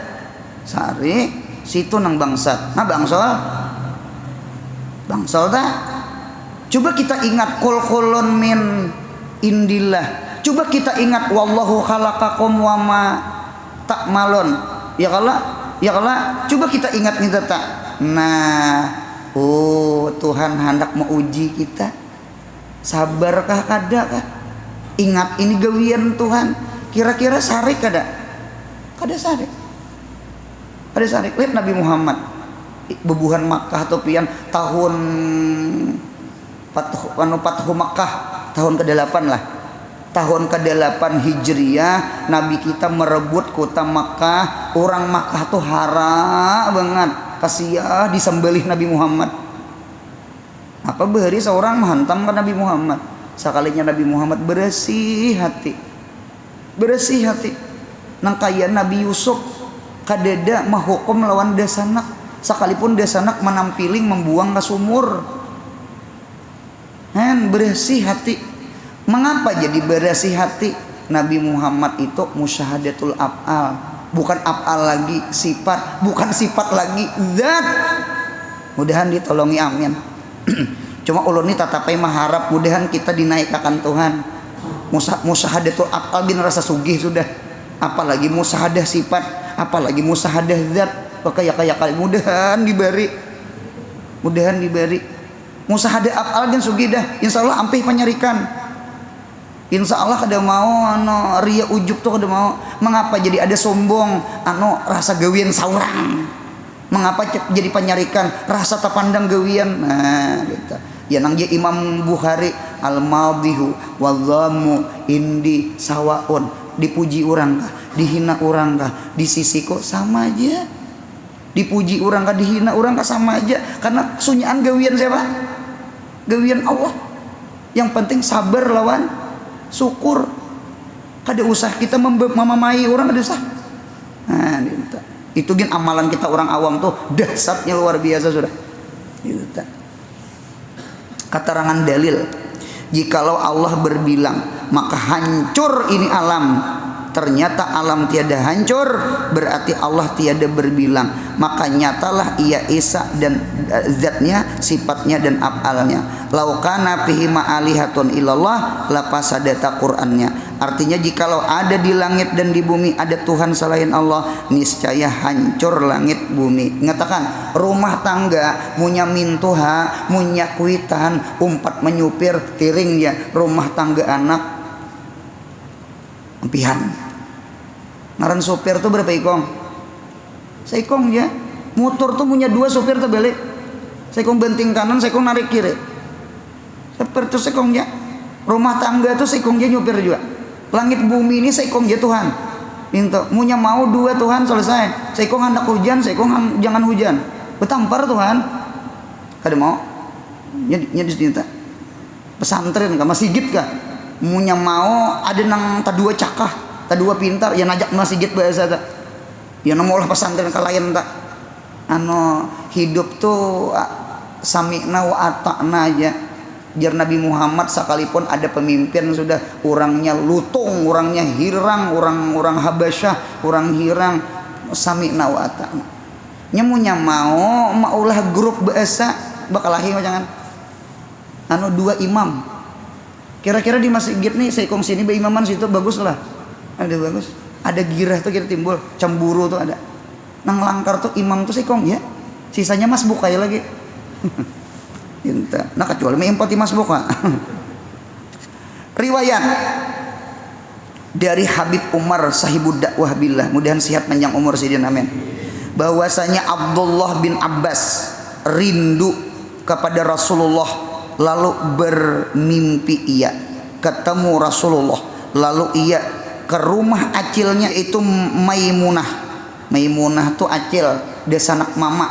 sare situ nang bangsat nah bangsal tah. Coba kita ingat kol-kolon min indillah. Coba kita ingat wallahu khalaqakum wa ma ta'malun. Ya kala. Coba kita ingat nih tata. Nah, Tuhan hendak menguji kita. Sabarkah kada kah? Ingat ini gawian Tuhan. Kira-kira sare kada? Kada sare. Lihat Nabi Muhammad bebuhan Makkah atau pian tahun Fathu Makkah tahun ke-8 lah. Tahun ke-8 Hijriah Nabi kita merebut kota Makkah. Orang Makkah tuh hara banget. Kasiah disembelih Nabi Muhammad. Apa bahari seorang menghantam ke Nabi Muhammad. Sekalinya Nabi Muhammad bersih hati. Nang kaya Nabi Yusuf kadeda mahukum lawan dasanak. Sekalipun dasanak menampiling membuang ke sumur. Bersih hati. Mengapa jadi bersih hati? Nabi Muhammad itu musyahadatul af'al, bukan af'al lagi sifat, bukan sifat lagi zat. Mudahan ditolongi amin. Cuma ulun ini tatapai maharap mudahan kita dinaikkan Tuhan. Musyahadatul af'al bin rasa sugih sudah. Apalagi musyahadah sifat, apalagi musyahadah zat. Kaya kali mudahan diberi. Musahadah af'al dan sugih dah insyaallah ampih penyarikan insyaallah kada mau ria ujub tuh kada mau. Mengapa jadi ada sombong rasa gawian saurang, mengapa jadi penyarikan rasa tapandang gawian. Nah gitu ya nang Imam Bukhari al-madhihu wadhammu indi sawaun. Dipuji orang kah dihina orang kah di sisiku sama aja. Dipuji orang kah dihina orang kah sama aja. Karena sunyaan gawian siapa? Gawian Allah. Yang penting sabar lawan syukur. Kada usah kita memamai orang, kada usah. Nah, itu gin amalan kita orang awam tuh dahsyatnya luar biasa sudah. Itu keterangan dalil. Jikalau Allah berbilang maka hancur ini alam. Ternyata alam tiada hancur, berarti Allah tiada berbilang. Maka nyatalah ia Isa dan zatnya, sifatnya dan af'alnya. Laukana fihi ma'alihatun illallah lafasadata Qur'annya. Artinya jikalau ada di langit dan di bumi ada Tuhan selain Allah, niscaya hancur langit bumi. Ngatakan rumah tangga munya mintuha, munya kuitan, umpat menyupir tiringnya, rumah tangga anak empihan. Ngaran sopir tuh berapa ikong? Seikong ya. Motor tuh punya 2 sopir tuh balik. Seikong benting kanan, seikong narik kiri. Seperti seikong ya. Rumah tangga tuh seikong dia nyupir juga. Langit bumi ini seikong dia Tuhan. Minta, munya mau 2 Tuhan selesai. Seikong hendak hujan, seikong jangan hujan. Betampar Tuhan. Kada mau. Nya dicinta. Pesantren kah masjid kah? Munya mau ada nang ta 2 cakah, ta 2 pintar ya najak masjid bahasa tak. Ya nang maulah pesantren ka lain tak. Hidup tuh sami'na wa ata'na aja. Jar Nabi Muhammad sekalipun ada pemimpin sudah orangnya lutung, orangnya hirang, orang Habasyah, orang hirang, sami'na wa ata'na. Nyamunya maulah grup bahasa bakalahi jangan. 2 imam. Kira-kira di masjid nih saya kong sini beimaman situ bagus lah. Ada bagus. Ada girah tuh kita timbul, cemburu tuh ada. Nang langkar tuh imam tuh saya kong ya. Sisanya mas buka ya lagi. Nah kecuali mempati mas buka. Riwayat dari Habib Umar sahibud dakwah billah, mudahan sehat panjang umur sidin amin. Bahwasanya Abdullah bin Abbas rindu kepada Rasulullah. Lalu bermimpi ia ketemu Rasulullah. Lalu ia ke rumah acilnya itu Maimunah. Maimunah tuh acil desa anak mama.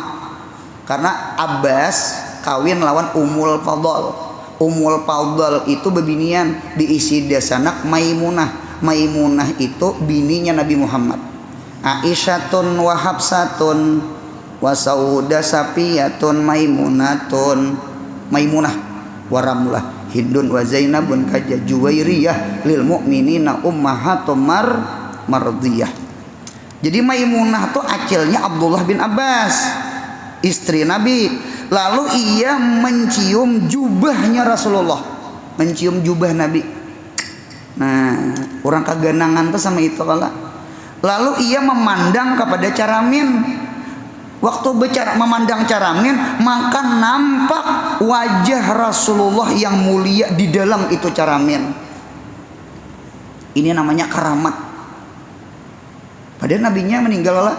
Karena Abbas kawin lawan Ummul Fadl. Ummul Fadl itu bebinian diisi dasanak Maimunah. Maimunah itu bininya Nabi Muhammad. Aisyatun wa Hafsatun wa Sauda Safiyatun Maimunatun. Maimunah wa Ramlah Hindun wa Zainabun kaja Juwairiyah lil mu'minina ummahatum mardiyah. Jadi Maimunah tuh acilnya Abdullah bin Abbas, istri Nabi. Lalu ia mencium jubahnya Rasulullah, mencium jubah Nabi. Nah, orang kaganangan tuh sama itu kala. Lalu ia memandang kepada Caramin. Waktu bicara memandang Caramin, maka nampak wajah Rasulullah yang mulia di dalam itu Caramin. Ini namanya karamat. Padahal nabinya meninggal lah.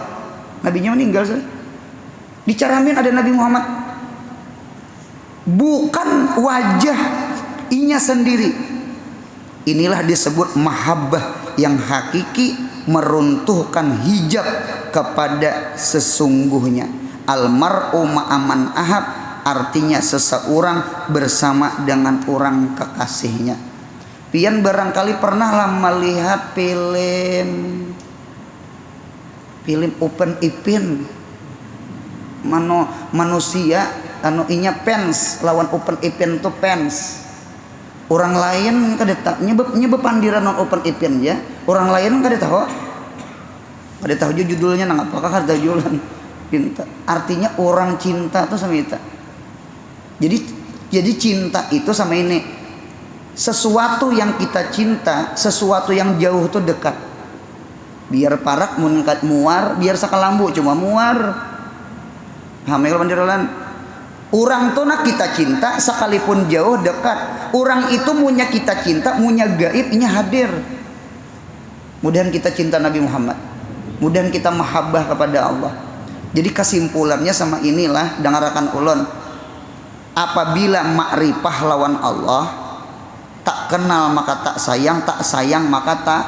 Nabinya meninggal sudah. Di Caramin ada Nabi Muhammad. Bukan wajah inya sendiri. Inilah disebut mahabbah yang hakiki, meruntuhkan hijab kepada sesungguhnya. Almar'u ma'aman ahab, artinya seseorang bersama dengan orang kekasihnya. Pian barangkali pernahlah melihat film Open Ipin, manusia anu inya pens lawan Open Ipin tuh pens. Orang lain kada tahu nyebab pandiran non Open Ipin ya. Orang lain kada tahu. Kada tahu judulnya nang apakah kada jualan. Cinta. Artinya orang cinta tuh sama kita. Jadi cinta itu sama ini. Sesuatu yang kita cinta, sesuatu yang jauh tuh dekat. Biar parak mun muar, biar sakalambu cuma muar. Hamil pandiran. Orang tuh nak kita cinta sekalipun jauh dekat. Orang itu munya kita cinta, munya gaib, inya hadir. Mudahan kita cinta Nabi Muhammad. Mudahan kita mahabbah kepada Allah. Jadi kesimpulannya sama inilah dengarakan ulun. Apabila makrifah lawan Allah, tak kenal maka tak sayang maka tak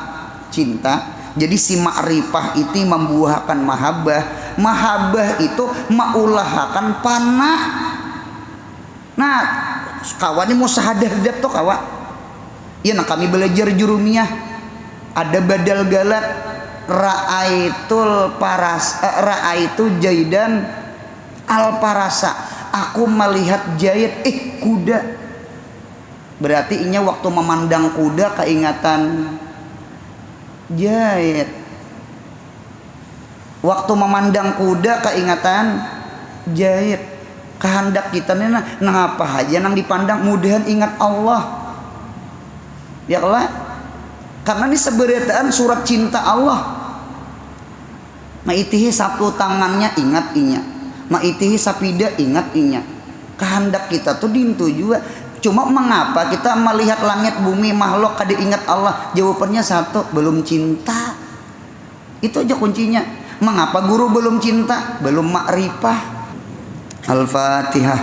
cinta. Jadi si makrifah itu membuahkan mahabbah. Mahabbah itu maulahakan pana. Nah, kawan ini musahadah dat tuh kawan. Ya, nah kami belajar jurumiyah. Ada badal galat. Ra'aitu jaidan al parasa. Aku melihat jayid kuda. Berarti inya waktu memandang kuda keingatan jayid. Waktu memandang kuda keingatan jayid. Kehendak kita nih nah apa aja nang dipandang mudahan ingat Allah. Ya Allah. Karena ini seberitaan surat cinta Allah. Maitihi sapu tangannya ingat inya. Maitihi sapida ingat inya. Kehendak kita tuh dintu juga. Cuma mengapa kita melihat langit bumi makhluk kada ingat Allah? Jawabannya satu, belum cinta. Itu aja kuncinya. Mengapa guru belum cinta? Belum makrifah. Al-Fatihah.